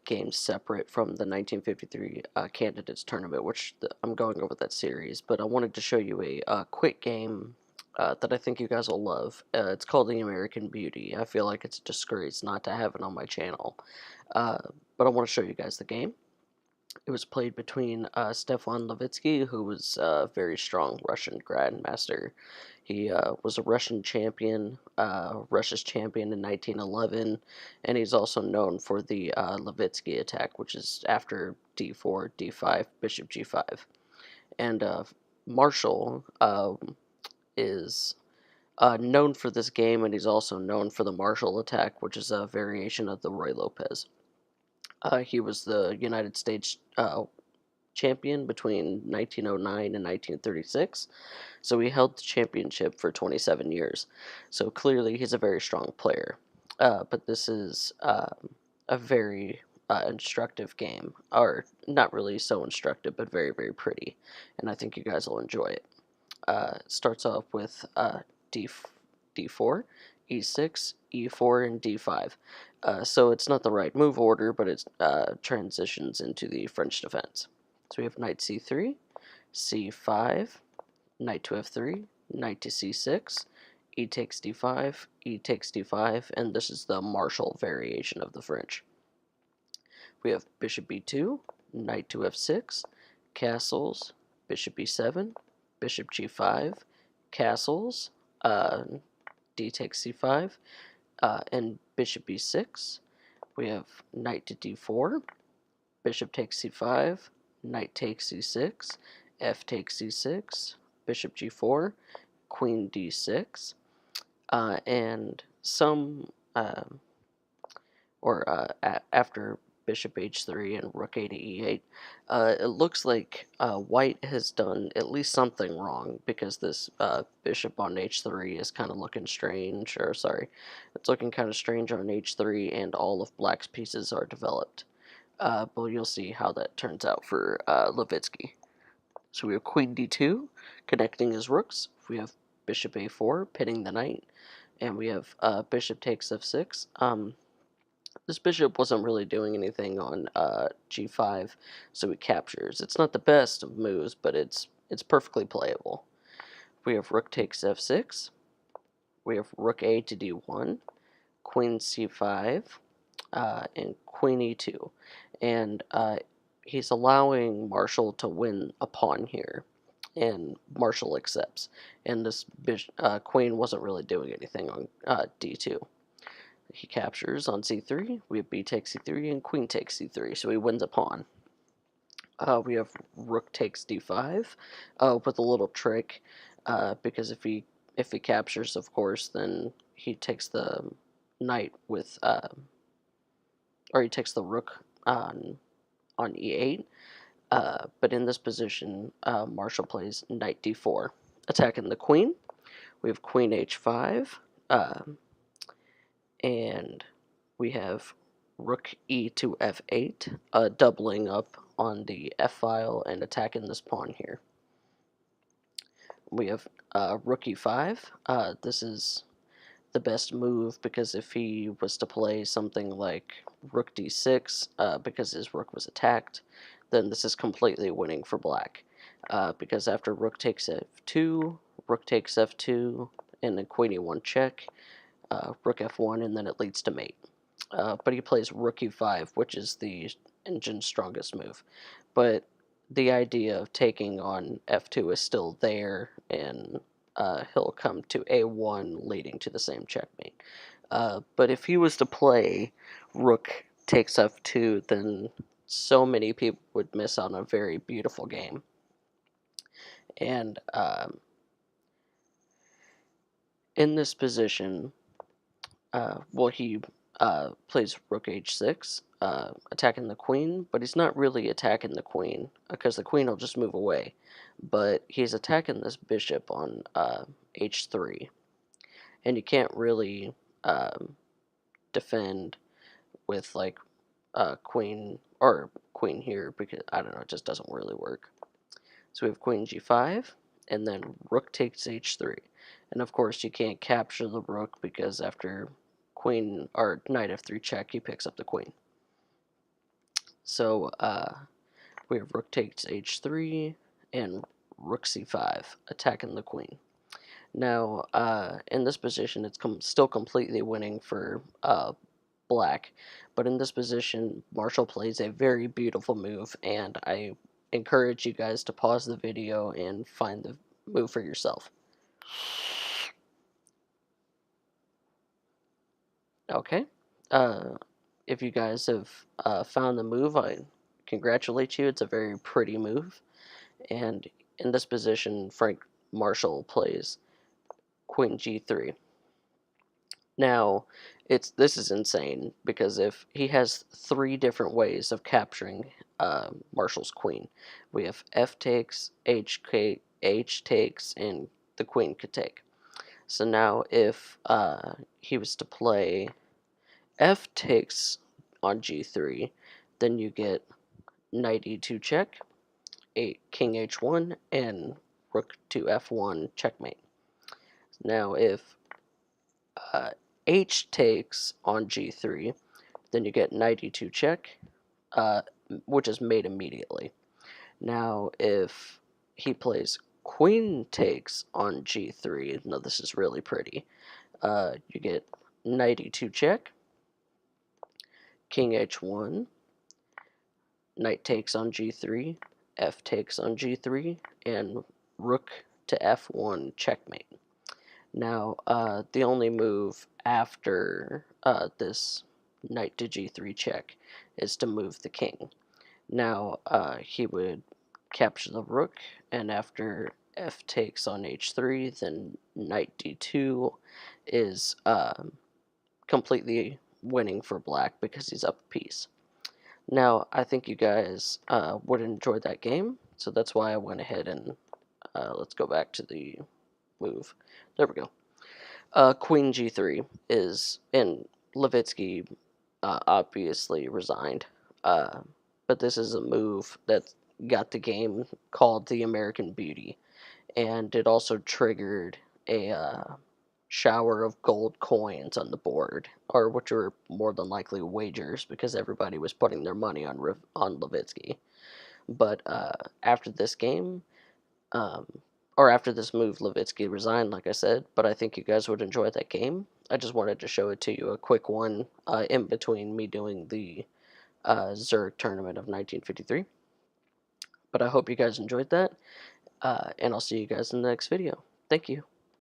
games separate from the 1953 Candidates Tournament, which I'm going over that series, but I wanted to show you a quick game that I think you guys will love. It's called The American Beauty. I feel like it's a disgrace not to have it on my channel, uh, but I want to show you guys the game. It was played between Stefan Levitsky, who was a very strong Russian grandmaster. He was a Russian champion, Russia's champion in 1911, and he's also known for the Levitsky attack, which is after d4, d5, bishop g5. And Marshall is known for this game, and he's also known for the Marshall attack, which is a variation of the Roy Lopez. He was the United States champion between 1909 and 1936, so he held the championship for 27 years. So clearly he's a very strong player. But this is a very instructive game, or not really so instructive, but very, very pretty, and I think you guys will enjoy it. Starts off with d4, e6, e4, and d5. So it's not the right move order, but it transitions into the French defense. So we have knight c3, c5, knight to f3, knight to c6, e takes d5, e takes d5, and this is the Marshall variation of the French. We have bishop b2, knight to f6, castles, bishop b7, bishop g5, castles, d takes c5, and bishop b6. We have knight to d4, bishop takes c5, knight takes c6, f takes c6, bishop g4, queen d6, and some, after bishop h3 and rook a to e8, it looks like white has done at least something wrong, because this bishop on h3 is kind of looking strange, or sorry, it's looking kind of strange on h3, and all of black's pieces are developed. But you'll see how that turns out for Levitsky. So we have queen d2 connecting his rooks. We have bishop a4 pinning the knight, and we have bishop takes f6. This bishop wasn't really doing anything on g5, so he captures. It's not the best of moves, but it's perfectly playable. We have rook takes f6. We have rook a to d1, queen c5, and queen e2. And he's allowing Marshall to win a pawn here, and Marshall accepts. And this queen wasn't really doing anything on d2. He captures on c3. We have b takes c3 and queen takes c3, so he wins a pawn. We have rook takes d5 with a little trick, because if he captures, of course, then he takes the knight with, or he takes the rook on e8. But in this position, Marshall plays knight d4, attacking the queen. We have queen h5. And we have rook e to f8, doubling up on the f file and attacking this pawn here. We have rook e5. This is the best move, because if he was to play something like rook d6, because his rook was attacked, then this is completely winning for black. Because after rook takes f2, rook takes f2, and then queen e1 check, rook f1, and then it leads to mate. But he plays rook e5, which is the engine's strongest move. But the idea of taking on f2 is still there, and he'll come to a1, leading to the same checkmate. But if he was to play rook takes f2, then so many people would miss out on a very beautiful game. And in this position, he plays rook h6, attacking the queen, but he's not really attacking the queen, because the queen will just move away. But he's attacking this bishop on h3, and you can't really defend with like queen here, because I don't know, it just doesn't really work. So we have queen g5, and then rook takes h3, and of course you can't capture the rook, because after queen or knight f3 check, he picks up the queen. So we have rook takes h3 and rook c5, attacking the queen. Now, in this position, it's still completely winning for black, but in this position, Marshall plays a very beautiful move, and I encourage you guys to pause the video and find the move for yourself. Okay, if you guys have found the move, I congratulate you. It's a very pretty move, and in this position, Frank Marshall plays Queen G3. Now, this is insane because if he has 3 different ways of capturing Marshall's queen, we have F takes, H takes, and the queen could take. So now, if he was to play F takes on G3, then you get Knight E2 check, King H1, and Rook to F1 checkmate. Now, if uh, H takes on G3, then you get Knight E2 check, which is made immediately. Now, if he plays Queen takes on G3, now this is really pretty, you get Knight E2 check, King H1, Knight takes on G3, F takes on G3, and Rook to F1 checkmate. Now, the only move after this Knight to G3 check is to move the king. Now, he would capture the rook, and after F takes on H3, then Knight D2 is completely winning for black because he's up a piece. Now, I think you guys would enjoy that game, so that's why I went ahead and let's go back to the move. There we go. Queen G3 is, and Levitsky obviously resigned, but this is a move that got the game called the American Beauty, and it also triggered a shower of gold coins on the board, or which were more than likely wagers because everybody was putting their money on Levitsky. But after this game, um, or after this move, Levitsky resigned, like I said, but I think you guys would enjoy that game. I just wanted to show it to you, a quick one in between me doing the Zurich tournament of 1953. But I hope you guys enjoyed that, and I'll see you guys in the next video. Thank you.